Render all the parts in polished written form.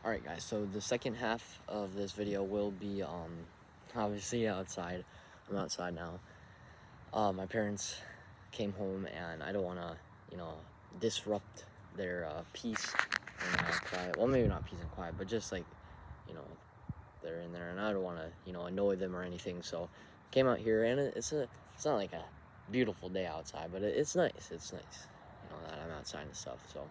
Alright guys, so the second half of this video will be obviously outside. I'm outside now. My parents came home and I don't wanna, disrupt their peace and quiet. Well, maybe not peace and quiet, but just like, you know, they're in there and I don't wanna, annoy them or anything. So came out here and it's not like a beautiful day outside, but it's nice. It's nice, that I'm outside and stuff. So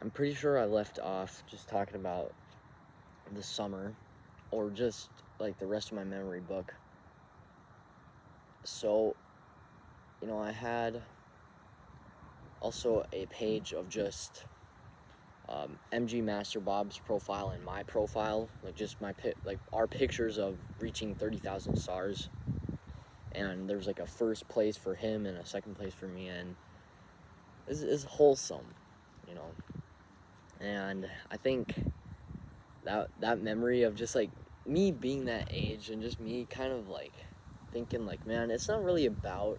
I'm pretty sure I left off just talking about the summer or just like the rest of my memory book. So, I had also a page of just MG Master Bob's profile and my profile, like just our pictures of reaching 30,000 stars. And there's like a first place for him and a second place for me, and it's wholesome, you know. And I think that memory of just like me being that age and just me kind of like thinking like, man, it's not really about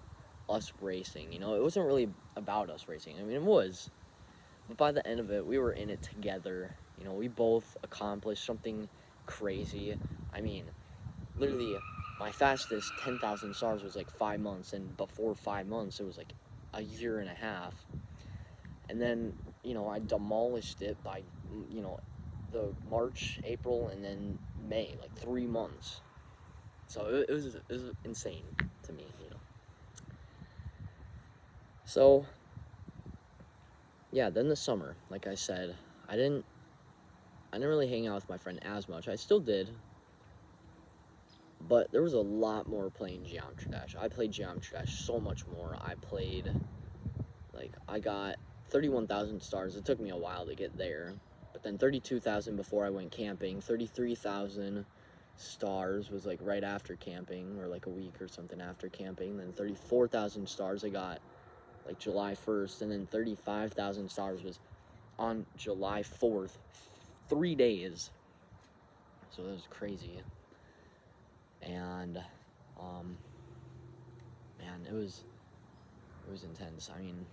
us racing, it wasn't really about us racing. I mean, it was, but by the end of it, we were in it together. We both accomplished something crazy. I mean, literally, my fastest 10,000 stars was like 5 months, and before 5 months, it was like a year and a half. And then, I demolished it by, the March, April, and then May, like 3 months. So it was insane to me. So, yeah, then the summer, like I said, I didn't really hang out with my friend as much. I still did, but there was a lot more playing Geometry Dash. I played Geometry Dash so much more. I got 31,000 stars. It took me a while to get there, but then 32,000 before I went camping. 33,000 stars was like right after camping, or like a week or something after camping. Then 34,000 stars I got like July 1st, and then 35,000 stars was on July 4th, 3 days. So that was crazy. And man, it was intense. I mean,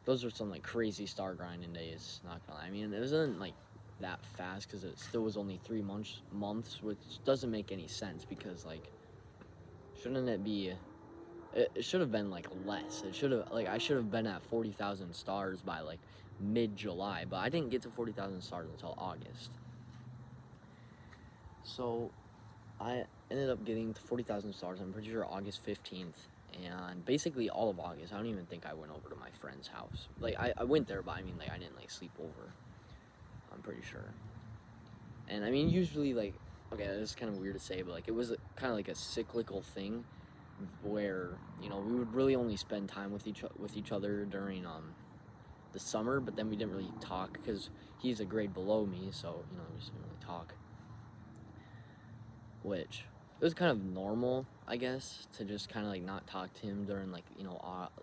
those are some like crazy star grinding days, not gonna lie. I mean, it wasn't like that fast because it still was only 3 months, which doesn't make any sense because like, shouldn't it be? It should have been like less. It should have, like, I should have been at 40,000 stars by like mid-July, but I didn't get to 40,000 stars until August. So I ended up getting to 40,000 stars. I'm pretty sure August 15th. And basically all of August, I don't even think I went over to my friend's house. Like, I went there, but I mean, like, I didn't like sleep over. I'm pretty sure. And I mean, usually, like, okay, this is kind of weird to say, but like, it was kind of like a cyclical thing where, we would really only spend time with each other during the summer, but then we didn't really talk because he's a grade below me, so we just didn't really talk. Which it was kind of normal, I guess, to just kind of like not talk to him during like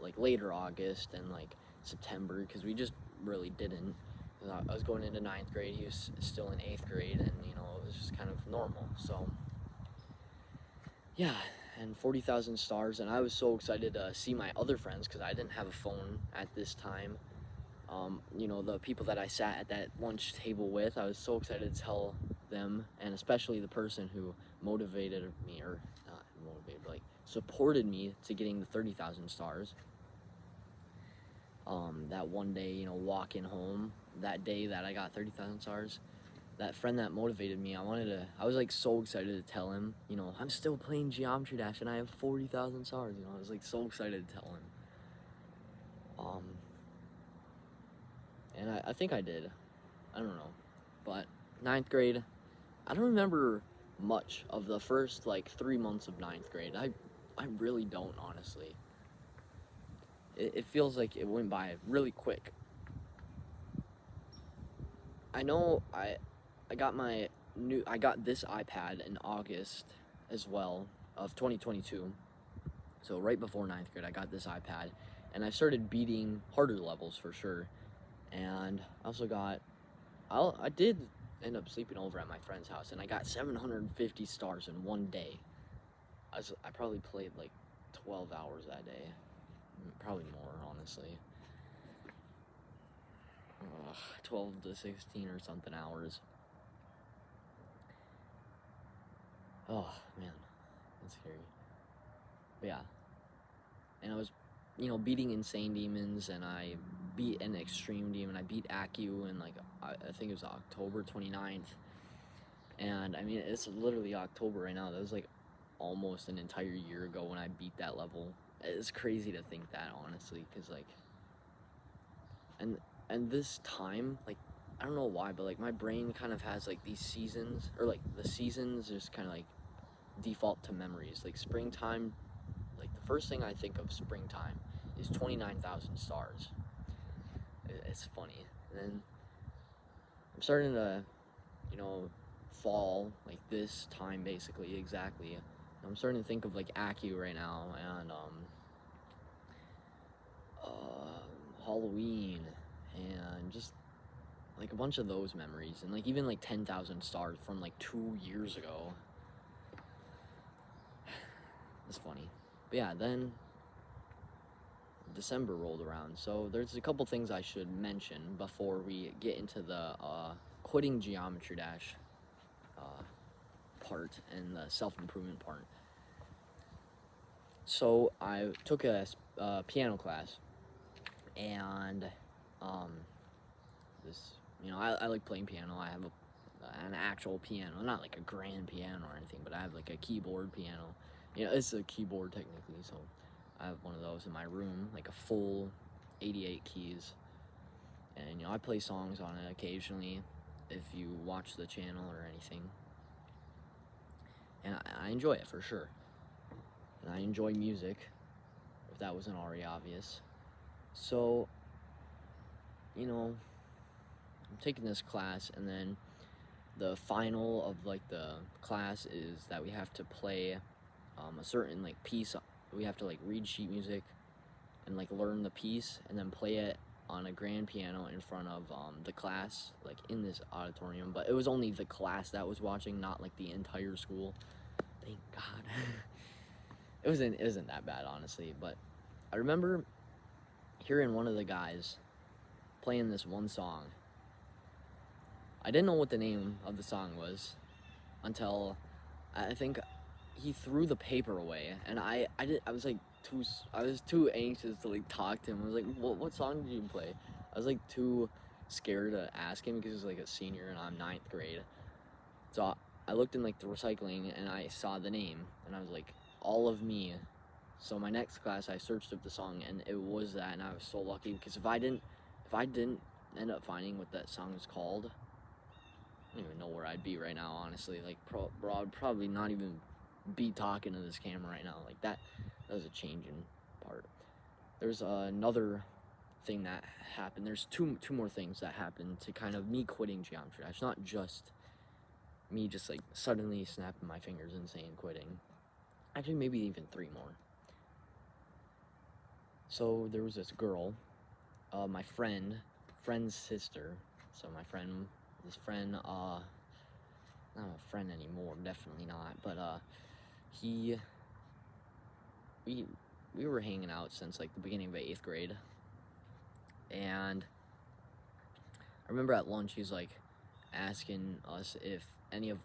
like later August and like September, because we just really didn't. I was going into 9th grade, he was still in 8th grade, and it was just kind of normal. So yeah, and 40,000 stars, and I was so excited to see my other friends because I didn't have a phone at this time. The people that I sat at that lunch table with, I was so excited to tell them, and especially the person who motivated me, or not motivated, but like supported me to getting the 30,000 stars. That one day, walking home, that day that I got 30,000 stars, that friend that motivated me, I was like so excited to tell him, I'm still playing Geometry Dash and I have 40,000 stars, I was like so excited to tell him. And I think I did. I don't know. But 9th grade, I don't remember much of the first like 3 months of 9th grade. I really don't, honestly. It feels like it went by really quick. I know I got this iPad in August as well of 2022. So right before 9th grade, I got this iPad, and I started beating harder levels for sure. And I also I did end up sleeping over at my friend's house, and I got 750 stars in one day. I probably played like 12 hours that day, probably more, honestly. 12 to 16 or something hours. Oh man, that's scary. But yeah, and I was, beating insane demons, and I beat an extreme demon. I beat Aku in like I think it was October 29th, and I mean it's literally October right now. That was like almost an entire year ago when I beat that level. It's crazy to think that, honestly, because like, and this time, like, I don't know why, but like my brain kind of has like these seasons, or like the seasons just kind of like default to memories. Like springtime, like the first thing I think of springtime is 29,000 stars. It's funny. And then I'm starting to, fall, like this time basically, exactly. I'm starting to think of like Aku right now, and Halloween, and just like a bunch of those memories, and like even like 10,000 stars from like 2 years ago. It's funny. But yeah, then December rolled around, so there's a couple things I should mention before we get into the quitting Geometry Dash part and the self-improvement part. So I took a piano class, and this, I like playing piano. I have an actual piano, not like a grand piano or anything, but I have like a keyboard piano. It's a keyboard technically, so I have one of those in my room, like a full 88 keys. And I play songs on it occasionally if you watch the channel or anything. And I enjoy it for sure. And I enjoy music, if that wasn't already obvious. So, I'm taking this class, and then the final of like the class is that we have to play a certain like piece. We have to like read sheet music and like learn the piece, and then play it on a grand piano in front of the class, like in this auditorium. But it was only the class that was watching, not like the entire school. Thank God. It isn't that bad, honestly. But I remember hearing one of the guys playing this one song. I didn't know what the name of the song was until I think he threw the paper away, and I was too anxious to like talk to him. I was like, what song did you play? I was like too scared to ask him because he was like a senior and I'm ninth grade. So I looked in like the recycling and I saw the name, and I was like, All of Me. So my next class I searched up the song, and it was that, and I was so lucky, because if I didn't end up finding what that song is called, I don't even know where I'd be right now, honestly. Like, I'd probably not even be talking to this camera right now. Like, that was a changing part. There's another thing that happened. There's two more things that happened to kind of me quitting Geometry Dash. Not just me just like suddenly snapping my fingers and saying quitting. Actually, maybe even three more. So there was this girl, my friend's sister. So this friend, not a friend anymore, definitely not. But we were hanging out since like the beginning of 8th grade, and I remember at lunch he's like asking us if any of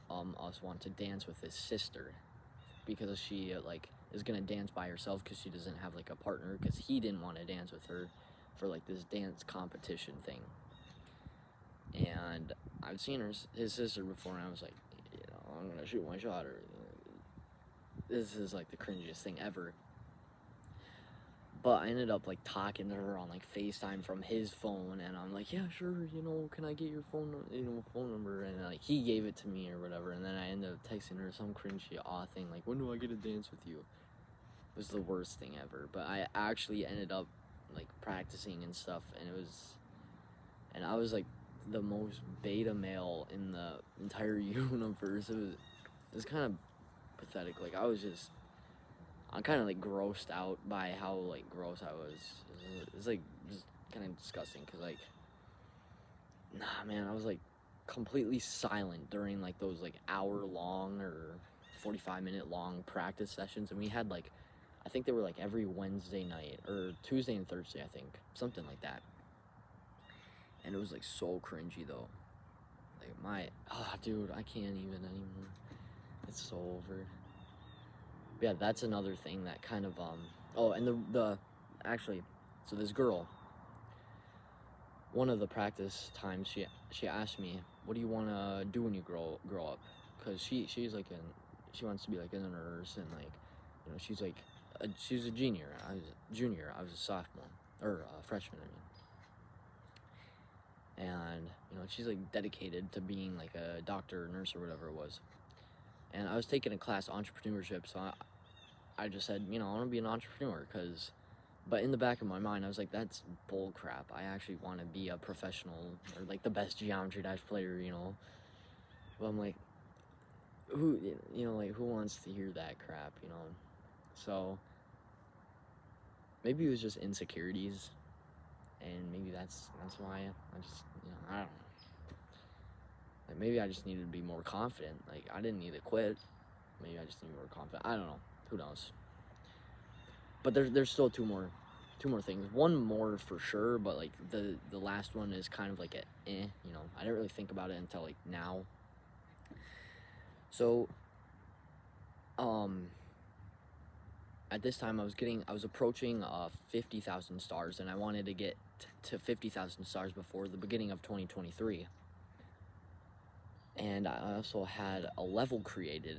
us want to dance with his sister, because she like is gonna dance by herself because she doesn't have like a partner, because he didn't want to dance with her for like this dance competition thing. And I've seen his sister before, and I was like, I'm gonna shoot my shot, or this is like the cringiest thing ever. But I ended up like talking to her on like FaceTime from his phone, and I'm like, yeah, sure, can I get your phone number? And like he gave it to me or whatever, and then I ended up texting her some cringy thing like, when do I get to dance with you? It was the worst thing ever. But I actually ended up like practicing and stuff, and I was like the most beta male in the entire universe. It was kind of pathetic. Like I'm kind of like grossed out by how like gross I was. It's like just kind of disgusting, because like, nah, man, I was like completely silent during like those like hour-long or 45-minute long practice sessions, and we had like, I think they were like every Wednesday night or Tuesday and Thursday, I think, something like that. and it was like so cringy though. Like dude, I can't even anymore. It's so over. But yeah, that's another thing that kind of oh, and the actually, so this girl, one of the practice times, she asked me, what do you want to do when you grow up? Because she's like she wants to be like a nurse, and like, you know, she's a junior. I was a junior. I was a sophomore or a freshman. I mean, and you know, she's like dedicated to being like a doctor, nurse, or whatever it was. And I was taking a class entrepreneurship, so I just said, you know, I want to be an entrepreneur, but in the back of my mind, I was like, that's bull crap. I actually want to be a professional or like the best Geometry Dash player, you know. But I'm like, who wants to hear that crap, you know? So maybe it was just insecurities, and maybe that's why I just, you know, I don't know. Like maybe I just needed to be more confident. Like I didn't need to quit. Maybe I just need more confident. I don't know. Who knows? But there's still two more things. One more for sure, but like the last one is kind of like you know. I didn't really think about it until like now. So at this time I was approaching 50,000 stars, and I wanted to get to 50,000 stars before the beginning of 2023. And I also had a level created,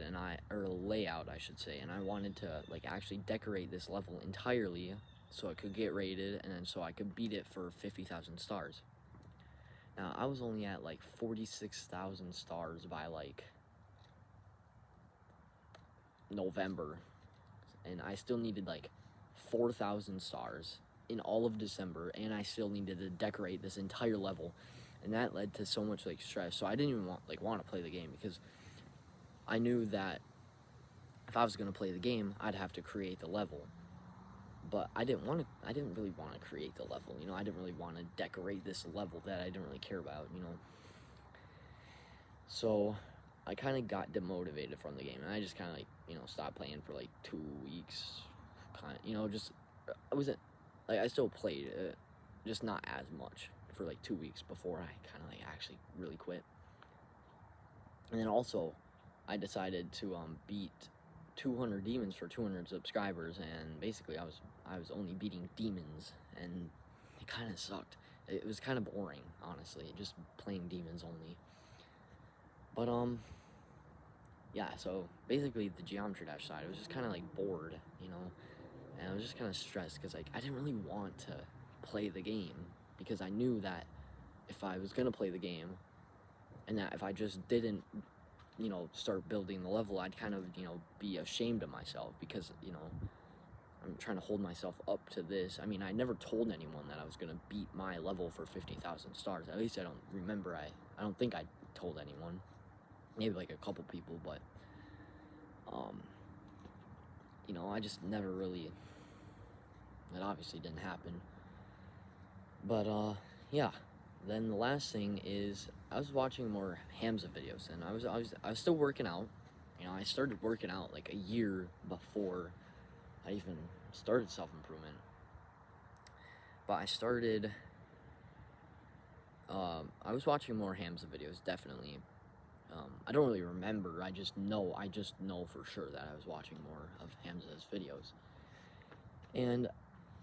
or a layout I should say, and I wanted to like actually decorate this level entirely so it could get rated, and then so I could beat it for 50,000 stars. Now I was only at like 46,000 stars by like November, and I still needed like 4,000 stars in all of December, and I still needed to decorate this entire level, and that led to so much like stress. So I didn't even want to play the game, because I knew that if I was going to play the game, I'd have to create the level. But I didn't really want to create the level, you know. I didn't really want to decorate this level that I didn't really care about, you know. So I kind of got demotivated from the game, and I just kind of like, you know, stopped playing for like 2 weeks. Kind of, you know, just I wasn't like, I still played, just not as much for like 2 weeks before I kind of like actually really quit. And then also, I decided to beat 200 demons for 200 subscribers, and basically I was only beating demons, and it kind of sucked. It was kind of boring, honestly, just playing demons only. But yeah, so basically the Geometry Dash side, I was just kind of like bored, you know, and I was just kind of stressed because like I didn't really want to play the game, because I knew that if I was gonna play the game, and that if I just didn't, you know, start building the level, I'd kind of, you know, be ashamed of myself, because, you know, I'm trying to hold myself up to this. I mean, I never told anyone that I was gonna beat my level for 50,000 stars. At least I don't remember. I don't think I told anyone. Maybe like a couple people, but you know, I just never really. It obviously didn't happen. But yeah. Then the last thing is, I was watching more Hamza videos, and I was still working out. You know, I started working out like a year before I even started self-improvement. But I was watching more Hamza videos, definitely. I don't really remember. I just know for sure that I was watching more of Hamza's videos, and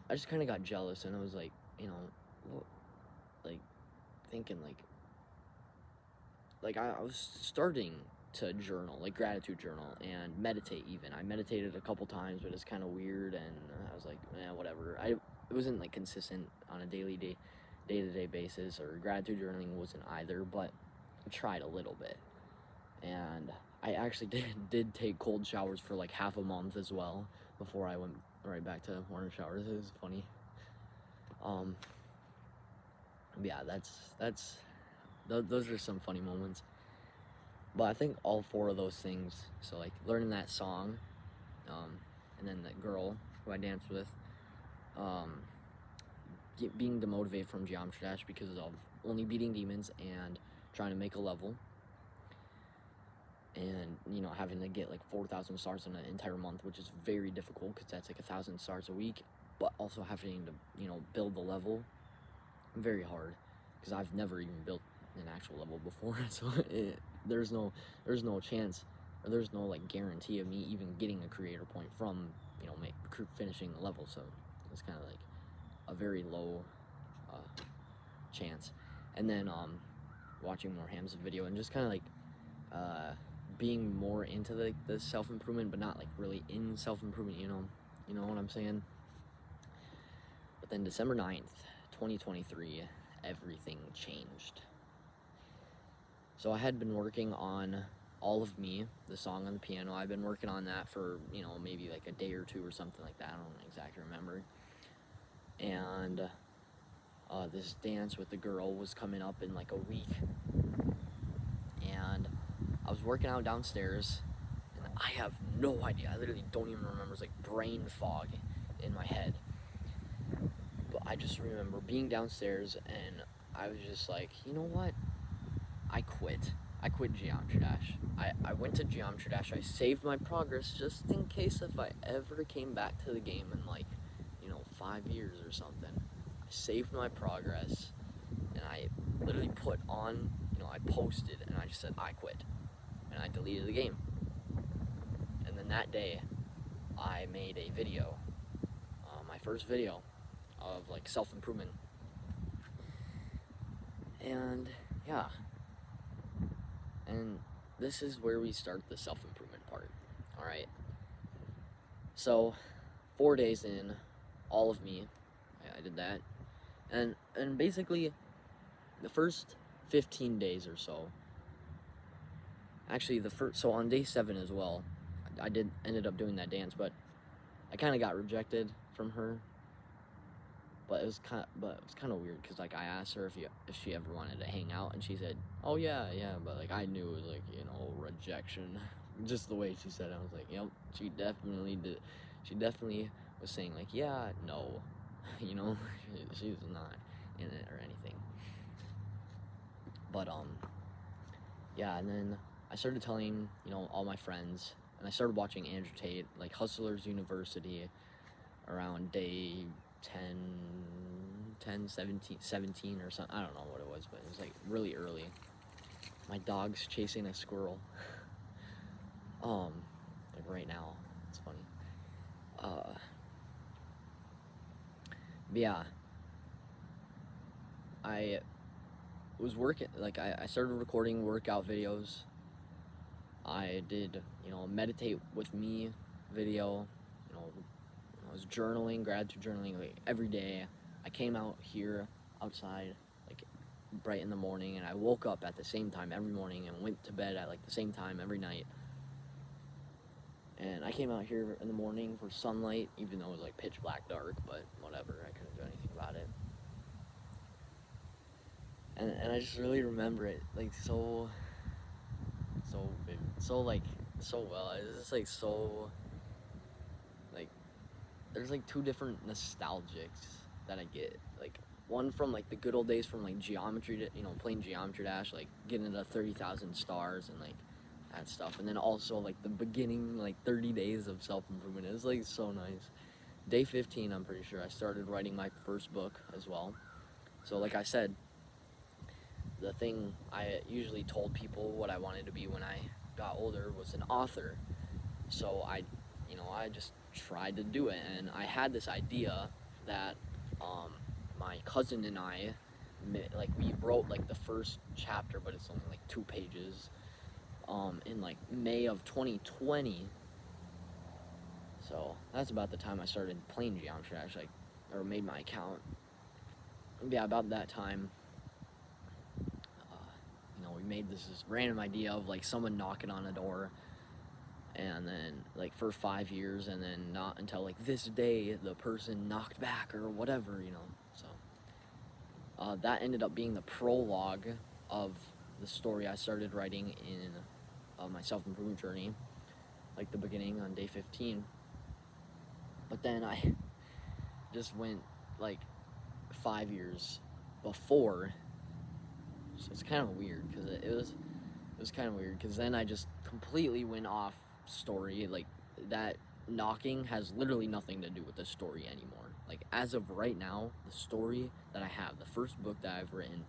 I just kind of got jealous, and I was like, you know, like thinking like I was starting to journal, like gratitude journal, and meditate even. I meditated a couple times, but it's kind of weird, and I was like, whatever. It wasn't like consistent on a day-to-day basis, or gratitude journaling wasn't either, but I tried a little bit. And I actually did take cold showers for like half a month as well, before I went right back to warm showers. It was funny. Yeah, those are some funny moments. But I think all four of those things, so like learning that song, and then that girl who I danced with, being demotivated from Geometry Dash because of only beating demons and trying to make a level, and, you know, having to get like 4,000 stars in an entire month, which is very difficult because that's like 1,000 stars a week, but also having to, you know, build the level, very hard. because I've never even built an actual level before, so there's no chance, or there's no like guarantee of me even getting a creator point from, you know, finishing the level. So it's kind of like a very low chance. And then watching more Hamza video and just kind of like being more into the self-improvement, but not like really in self-improvement, you know what I'm saying. But then December 9th 2023, everything changed. So I had been working on All of Me, the song on the piano. I've been working on that for, you know, maybe like a day or two or something like that. I don't exactly remember. And this dance with the girl was coming up in like a week. And I was working out downstairs, and I have no idea. I literally don't even remember. It's like brain fog in my head. But I just remember being downstairs, and I was just like, you know what? I quit Geometry Dash. I went to Geometry Dash. I saved my progress just in case if I ever came back to the game in like, you know, 5 years or something. I saved my progress, and I literally put on, you know, I posted, and I just said, I quit. And I deleted the game. And then that day, I made a video, my first video of like self-improvement. And yeah, and this is where we start the self-improvement part. All right, so 4 days in, All of Me, I did that, and basically the first 15 days or so, actually so on day 7 as well, I ended up doing that dance, but I kind of got rejected from her. But it was kind of weird, because like I asked her if she ever wanted to hang out, and she said, oh yeah, but like I knew it was like, you know, rejection. Just the way she said it, I was like, yep, she definitely did. She definitely was saying like, yeah, no, you know, she was not in it or anything. But yeah, and then I started telling, you know, all my friends, and I started watching Andrew Tate, like Hustlers University, around day 10, 17 or something. I don't know what it was, but it was like really early. My dog's chasing a squirrel. Like right now. It's funny. But yeah, I was working, like I started recording workout videos. I did, you know, meditate with me video, you know, I was journaling, gratitude journaling, like every day. I came out here outside like bright in the morning, and I woke up at the same time every morning and went to bed at like the same time every night. And I came out here in the morning for sunlight, even though it was like pitch black dark, but whatever, I couldn't do anything about it. And I just really remember it like so vivid, so well. It's just like so, like, there's like two different nostalgics that I get. Like one from like the good old days from like geometry, you know, playing Geometry Dash, like getting to 30,000 stars and like that stuff. And then also like the beginning, like 30 days of self-improvement. It was like so nice. Day 15, I'm pretty sure I started writing my first book as well. So like I said, the thing I usually told people what I wanted to be when I got older was an author. So I just tried to do it, and I had this idea that my cousin and I, like, we wrote like the first chapter, but it's only like 2 pages, in like May of 2020. So that's about the time I started playing Geometry Dash, like, or made my account. Yeah, about that time, you know, we made this random idea of like someone knocking on a door, and then like for 5 years, and then not until like this day the person knocked back or whatever, you know. So that ended up being the prologue of the story I started writing in my self-improvement journey, like the beginning on day 15. But then I just went like 5 years before, so it's kind of weird, because it was kind of weird, because then I just completely went off story. Like, that knocking has literally nothing to do with the story anymore. Like, as of right now, the story that I have, the first book that I've written,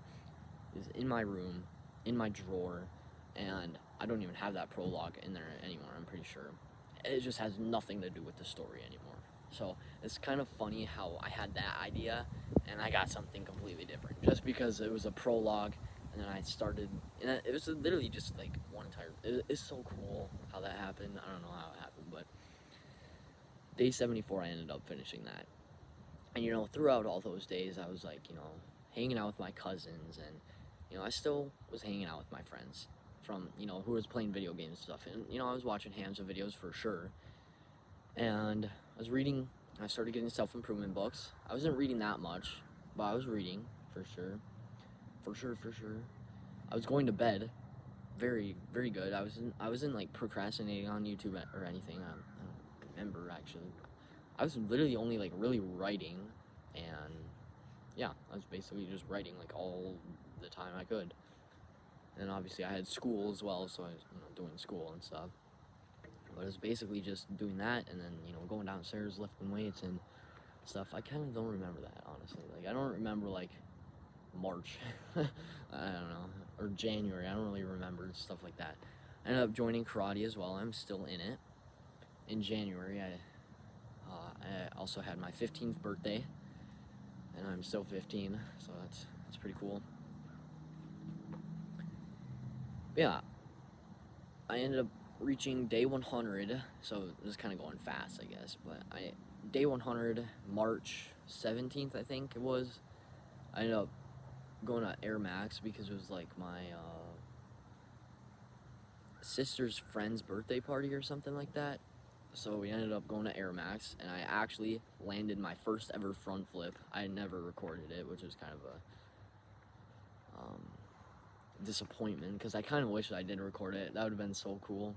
is in my room, in my drawer, and I don't even have that prologue in there anymore, I'm pretty sure. It just has nothing to do with the story anymore. So it's kind of funny how I had that idea and I got something completely different just because it was a prologue, and then I started, and it was literally just like one entire. It's so cool how that happened. I don't know how it happened, but day 74, I ended up finishing that. And throughout all those days, I was like, hanging out with my cousins, and I still was hanging out with my friends from who was playing video games and stuff, and I was watching Hamza videos for sure, and I was reading. I started getting self-improvement books. I wasn't reading that much, but I was reading for sure, for sure. I was going to bed, very, very good. I wasn't like procrastinating on YouTube or anything. I don't remember actually. I was literally only like really writing, and yeah, I was basically just writing like all the time I could. And obviously I had school as well, so I was doing school and stuff. But it was basically just doing that, and then going downstairs, lifting weights and stuff. I kind of don't remember that, honestly. Like I don't remember like March, I don't know, or January. I don't really remember stuff like that. I ended up joining karate as well. I'm still in it. In January, I also had my 15th birthday, and I'm still 15, so that's pretty cool. But yeah, I ended up reaching day 100, so this is kind of going fast, I guess. But day 100, March 17th, I think it was. I ended up going to Air Max because it was like my sister's friend's birthday party or something like that. So we ended up going to Air Max, and I actually landed my first ever front flip. I had never recorded it, which was kind of a disappointment because I kind of wish I did record it. That would have been so cool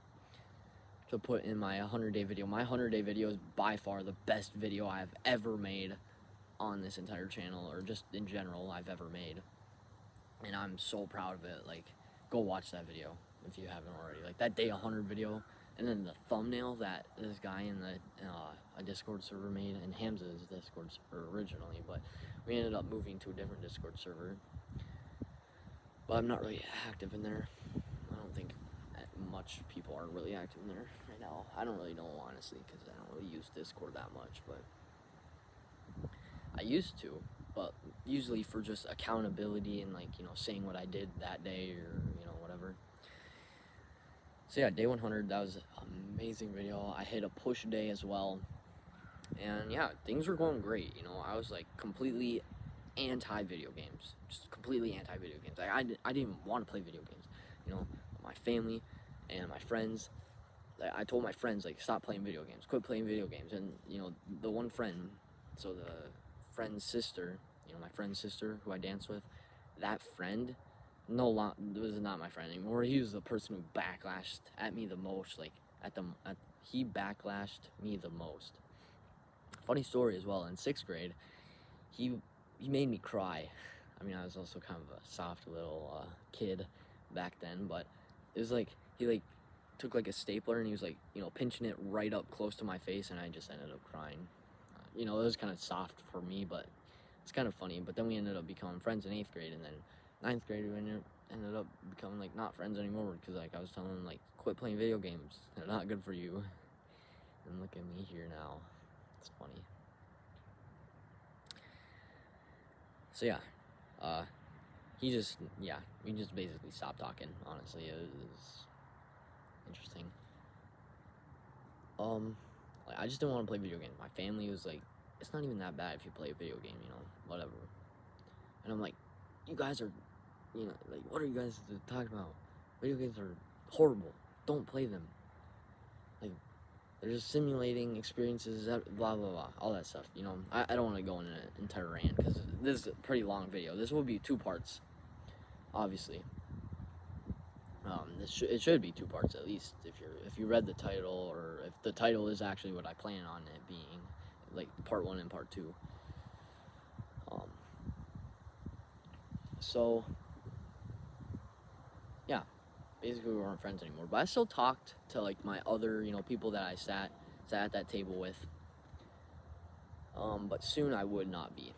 to put in my 100-day video. My 100-day video is by far the best video I've ever made on this entire channel, or just in general I've ever made. And I'm so proud of it. Like, go watch that video if you haven't already. Like, that day 100 video, and then the thumbnail that this guy in a Discord server made, and Hamza's Discord server originally, but we ended up moving to a different Discord server. But I'm not really active in there. I don't think much people are really active in there right now. I don't really know, honestly, because I don't really use Discord that much, but I used to. But usually for just accountability and like saying what I did that day, or whatever. So yeah, day 100, that was an amazing video. I hit a push day as well, and yeah, things were going great. I was like completely anti video games, just completely anti video games. I didn't even want to play video games. My family and my friends, I told my friends, like, stop playing video games, quit playing video games. And the one friend, so the friend's sister, my friend's sister who I dance with, that friend was not my friend anymore. He was the person who backlashed at me the most. Like, he backlashed me the most. Funny story as well. In 6th grade, he made me cry. I mean, I was also kind of a soft little kid back then, but it was like he took like a stapler and he was like pinching it right up close to my face, and I just ended up crying. It was kind of soft for me, but it's kind of funny. But then we ended up becoming friends in 8th grade, and then 9th grade we ended up becoming like not friends anymore, because like I was telling him, like, quit playing video games, they're not good for you. And look at me here now. It's funny. So yeah, we just basically stopped talking, honestly. It was interesting. Like, I just didn't want to play video games. My family was like, it's not even that bad if you play a video game, whatever. And I'm like, you guys are, like, what are you guys talking about? Video games are horrible. Don't play them. Like, they're just simulating experiences, blah, blah, blah, all that stuff, I don't want to go in an entire rant, because this is a pretty long video. This will be 2 parts, obviously. It should be 2 parts at least, if you read the title, or if the title is actually what I plan on it being, like part 1 and part 2. So yeah, basically we weren't friends anymore, but I still talked to like my other people that I sat at that table with. But soon I would not be.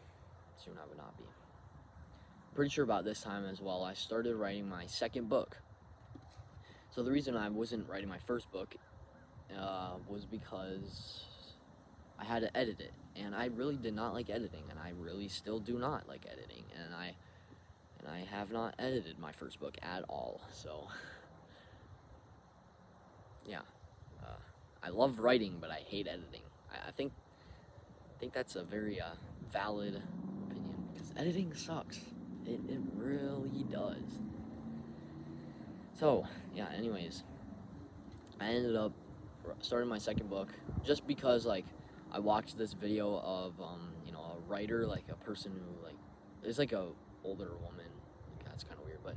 pretty sure about this time as well, I started writing my second book. So the reason I wasn't writing my first book was because I had to edit it, and I really did not like editing, and I really still do not like editing, and I have not edited my first book at all. So yeah, I love writing, but I hate editing. I think that's a very valid opinion, because editing sucks. It really does. So yeah. Anyways, I ended up starting my second book just because like I watched this video of a writer, like a person who like is like a older woman. That's kind of weird, but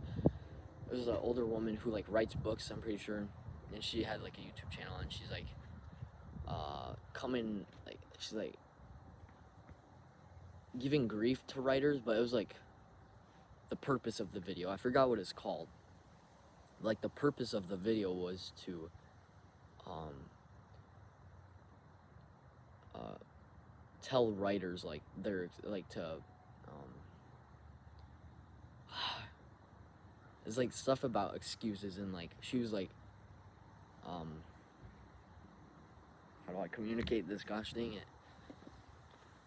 it was an older woman who like writes books, I'm pretty sure, and she had like a YouTube channel, and she's like coming, like she's like giving grief to writers, but it was like the purpose of the video, I forgot what it's called. Like the purpose of the video was to um uh tell writers like they're like to it's like stuff about excuses, and like she was like um how do I communicate this, gosh dang it,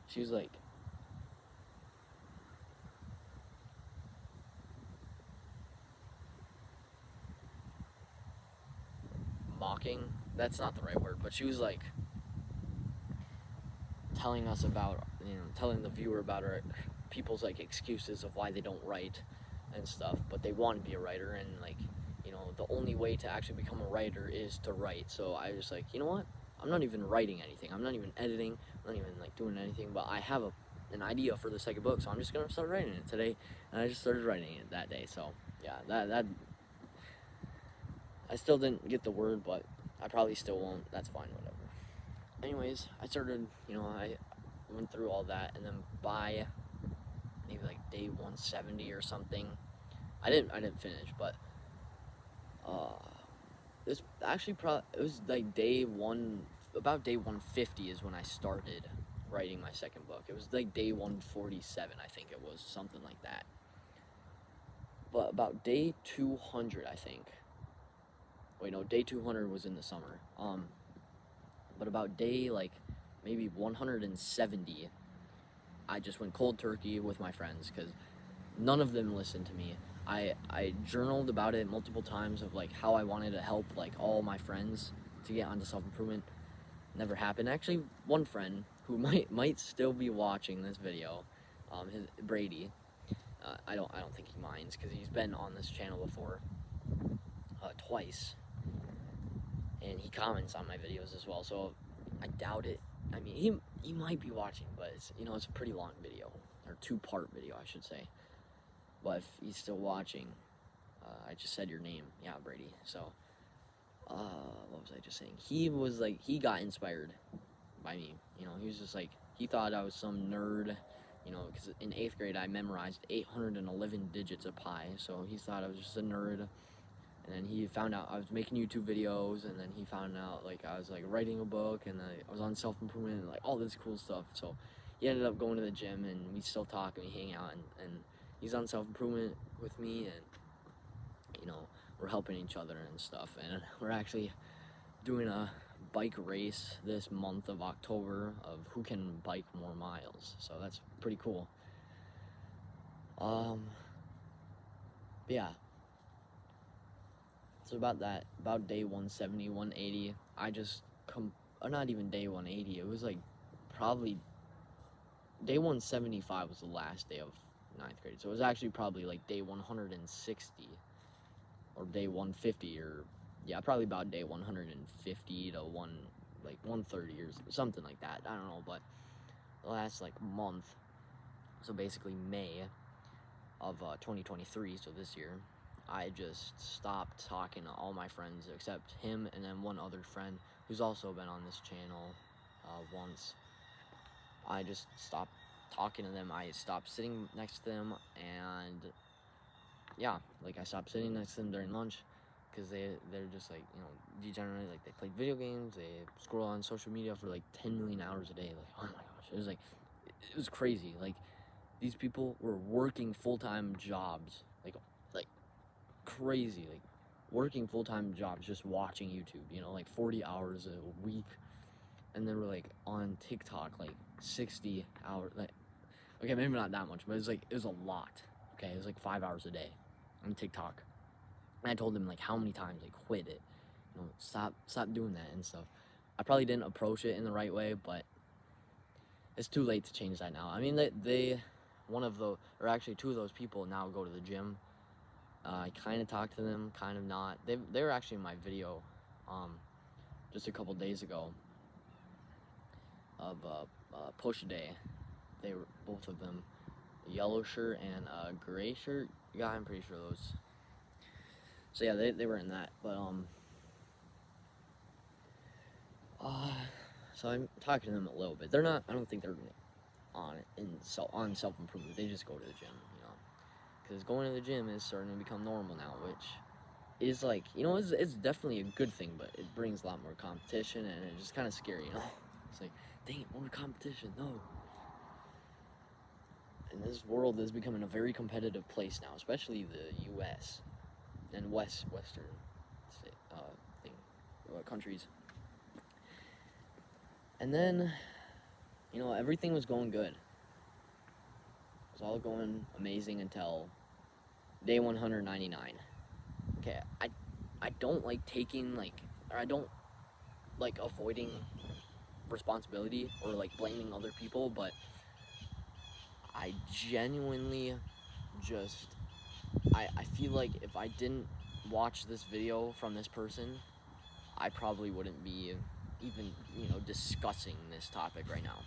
she was like mocking, that's not the right word, but she was like telling us about, telling the viewer about her people's like excuses of why they don't write and stuff, but they want to be a writer, and like the only way to actually become a writer is to write. So I was like, you know what, I'm not even writing anything, I'm not even editing, I'm not even like doing anything, but I have an idea for the second book, so I'm just gonna start writing it today. And I just started writing it that day. So yeah, that I still didn't get the word, but I probably still won't, that's fine, whatever. Anyways, I started, I went through all that, and then by maybe like day 170 or something, I didn't finish, but this actually it was like about day 150 is when I started writing my second book. It was like day 147, I think it was, something like that. But about day 200, I think. Wait, no, day 200 was in the summer. But about day like maybe 170, I just went cold turkey with my friends, because none of them listened to me. I journaled about it multiple times of like how I wanted to help like all my friends to get onto self-improvement. Never happened. Actually, one friend who might still be watching this video, Brady. I don't think he minds, because he's been on this channel before, twice, and he comments on my videos as well. So I doubt it. I mean, he might be watching, but it's a pretty long video, or two-part video, I should say. But if he's still watching, I just said your name. Yeah, Brady. So, what was I just saying? He was like, he got inspired by me. He was just like, he thought I was some nerd, because in 8th grade I memorized 811 digits of pi. So he thought I was just a nerd. And then he found out I was making YouTube videos, and then he found out like I was like writing a book, and I was on self-improvement, and like all this cool stuff. So he ended up going to the gym, and we still talk, and we hang out, and he's on self-improvement with me, and we're helping each other and stuff. And we're actually doing a bike race this month of October of who can bike more miles. So that's pretty cool. Yeah. So about day 170, 180, I just not even day 180. It was like probably day 175 was the last day of 9th grade. So it was actually probably like day 160 or day 150, or yeah, probably about day 150 to 130 or something like that. I don't know, but the last like month, so basically May of 2023, so this year, I just stopped talking to all my friends except him and then one other friend who's also been on this channel once. I just stopped talking to them. I stopped sitting next to them, and yeah, like I stopped sitting next to them during lunch, because they're just like, degenerate. Like they play video games, they scroll on social media for like 10 million hours a day. Like, oh my gosh, it was crazy. Like these people were working full-time jobs, like crazy, like working full-time jobs, just watching YouTube, you know, like 40 hours a week. And then we're like on TikTok, like 60 hours, like, okay, maybe not that much, but it was a lot. Okay, it was like 5 hours a day on TikTok. And I told them like how many times I quit it, you know, stop doing that and stuff. I probably didn't approach it in the right way, but it's too late to change that now. I mean, one of the, or actually two of those people now go to the gym. I kind of talked to them, kind of not. They were actually in my video, just a couple days ago of push day. They were both of them, a yellow shirt and a gray shirt. Yeah, I'm pretty sure those. So yeah, they were in that, but so I'm talking to them a little bit. They're not. I don't think they're on self improvement. They just go to the gym, you know, because going to the gym is starting to become normal now, which is like, you know, it's definitely a good thing, but it brings a lot more competition, and it's just kind of scary, you know. It's like, dang it, more competition, no. And this world is becoming a very competitive place now, especially the U.S. and Western thing, countries. And then, you know, everything was going good. It was all going amazing until day 199. Okay, I don't like taking or I don't like avoiding responsibility or like blaming other people, but I genuinely just I feel like if I didn't watch this video from this person, I probably wouldn't be even, you know, discussing this topic right now.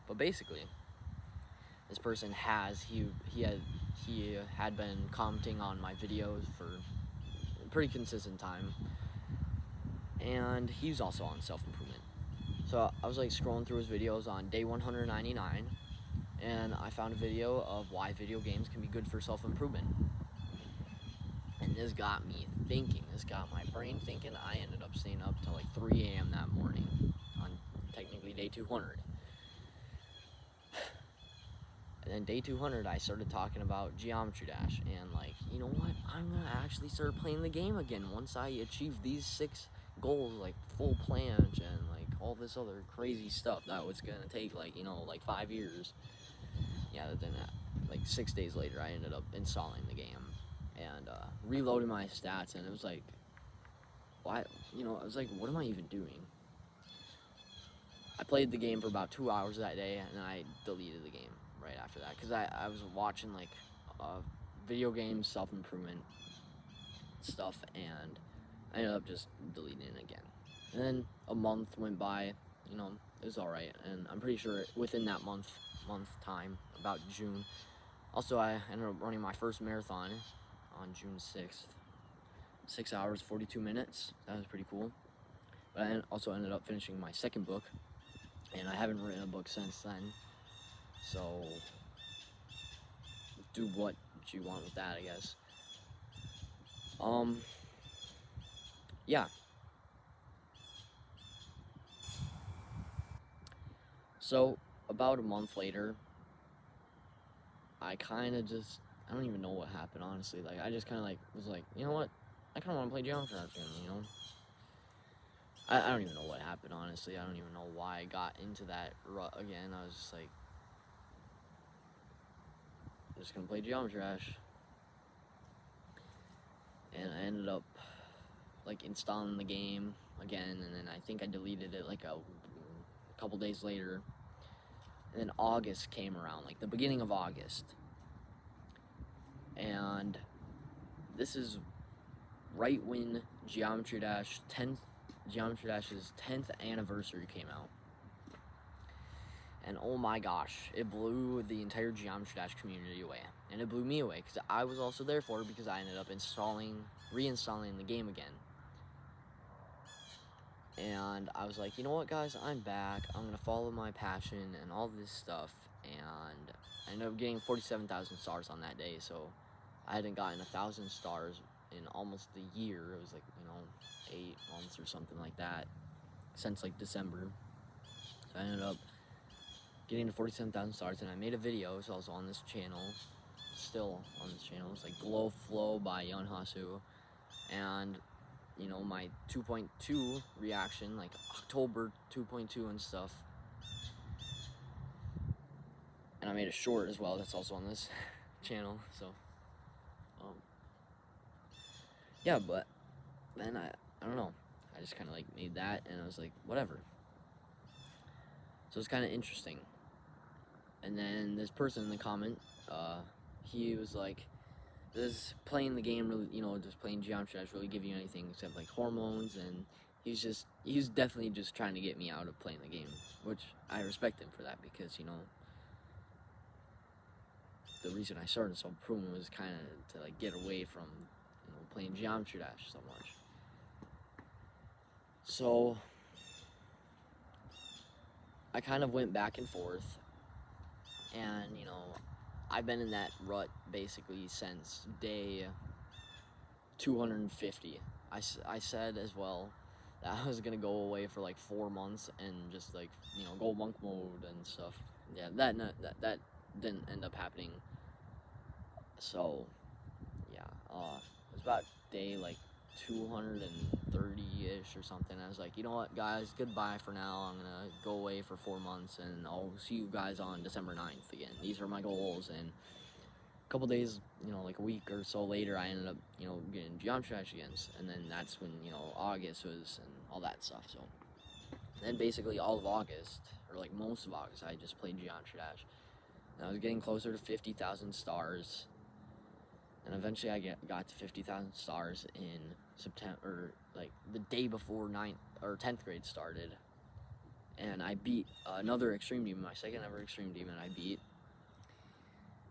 But basically, this person he had been commenting on my videos for a pretty consistent time, and he's also on self-improvement. So I was like scrolling through his videos on day 199, and I found a video of why video games can be good for self-improvement. And this got me thinking, this got my brain thinking. I ended up staying up till like 3 a.m. that morning on technically day 200. And then day 200, I started talking about Geometry Dash, and like, you know what? I'm gonna actually start playing the game again once I achieve these 6 goals, like full planche and like all this other crazy stuff that was gonna take like, you know, like 5 years. Yeah, then like 6 days later, I ended up installing the game and reloading my stats, and it was like, why? You know, I was like, what am I even doing? I played the game for about 2 hours that day, and then I deleted the game right after that because I was watching like video games, self-improvement stuff, and I ended up just deleting it again. And then a month went by, you know, it was alright, and I'm pretty sure within that month time, about June, also I ended up running my first marathon on June 6th. 6 hours, 42 minutes. That was pretty cool. But I also ended up finishing my second book, and I haven't written a book since then. So do what you want with that, I guess. Yeah. So about a month later, I kind of just, I don't even know what happened, honestly. Like, I just kind of like was like, you know what? I kind of want to play Geometry Dash again, you know? I don't even know what happened, honestly. I don't even know why I got into that rut again. I was just like, I'm just gonna play Geometry Dash. And I ended up like installing the game again, and then I think I deleted it like a couple days later. And then August came around, like the beginning of August, and this is right when Geometry Dash's 10th anniversary came out. And oh my gosh, it blew the entire Geometry Dash community away. And it blew me away, because I was also there for it, because I ended up reinstalling the game again. And I was like, you know what, guys, I'm back. I'm going to follow my passion and all this stuff. And I ended up getting 47,000 stars on that day, so I hadn't gotten 1,000 stars in almost a year. It was like, you know, 8 months or something like that, since like December. So I ended up getting to 47,000 stars, and I made a video. It's also on this channel, still on this channel. It's like Glow Flow by Yunhasu, and you know, my 2.2 reaction, like October 2.2 and stuff. And I made a short as well. That's also on this channel. So, yeah, but then I don't know. I just kind of like made that, and I was like, whatever. So it's kind of interesting. And then this person in the comment, he was like, does playing the game really, you know, just playing Geometry Dash really give you anything except like hormones? And he's definitely just trying to get me out of playing the game, which I respect him for that, because, you know, the reason I started Self-Improvement was kind of to like get away from, you know, playing Geometry Dash so much. So I kind of went back and forth, and you know, I've been in that rut basically since day 250. I said as well that I was gonna go away for like 4 months and just like, you know, go monk mode and stuff. Yeah, that didn't end up happening. So yeah, it was about day like 230-ish or something. I was like, you know what, guys, goodbye for now. I'm gonna go away for 4 months, and I'll see you guys on December 9th again. These are my goals. And a couple days, you know, like a week or so later, I ended up, you know, getting Geometry Dash again. And then that's when, you know, August was and all that stuff. So then basically all of August, or like most of August, I just played Geometry Dash. And I was getting closer to 50,000 stars. And eventually I got to 50,000 stars in September, like the day before 9th or 10th grade started. And I beat another Extreme Demon, my second ever Extreme Demon I beat.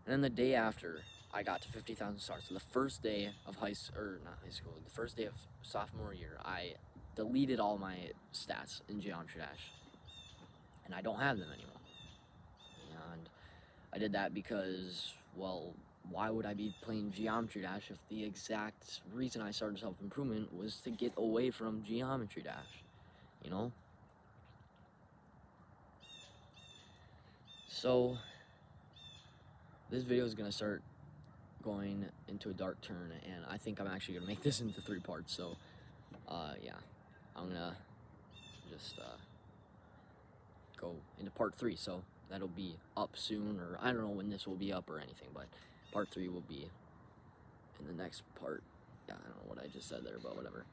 And then the day after, I got to 50,000 stars. So the first day of the first day of sophomore year, I deleted all my stats in Geometry Dash. And I don't have them anymore. And I did that because, well, why would I be playing Geometry Dash if the exact reason I started Self-Improvement was to get away from Geometry Dash, you know? So, this video is gonna start going into a dark turn, and I think I'm actually gonna make this into 3 parts. So, yeah, I'm gonna just go into part 3. So that'll be up soon, or I don't know when this will be up or anything, but part 3 will be in the next part. Yeah, I don't know what I just said there, but whatever.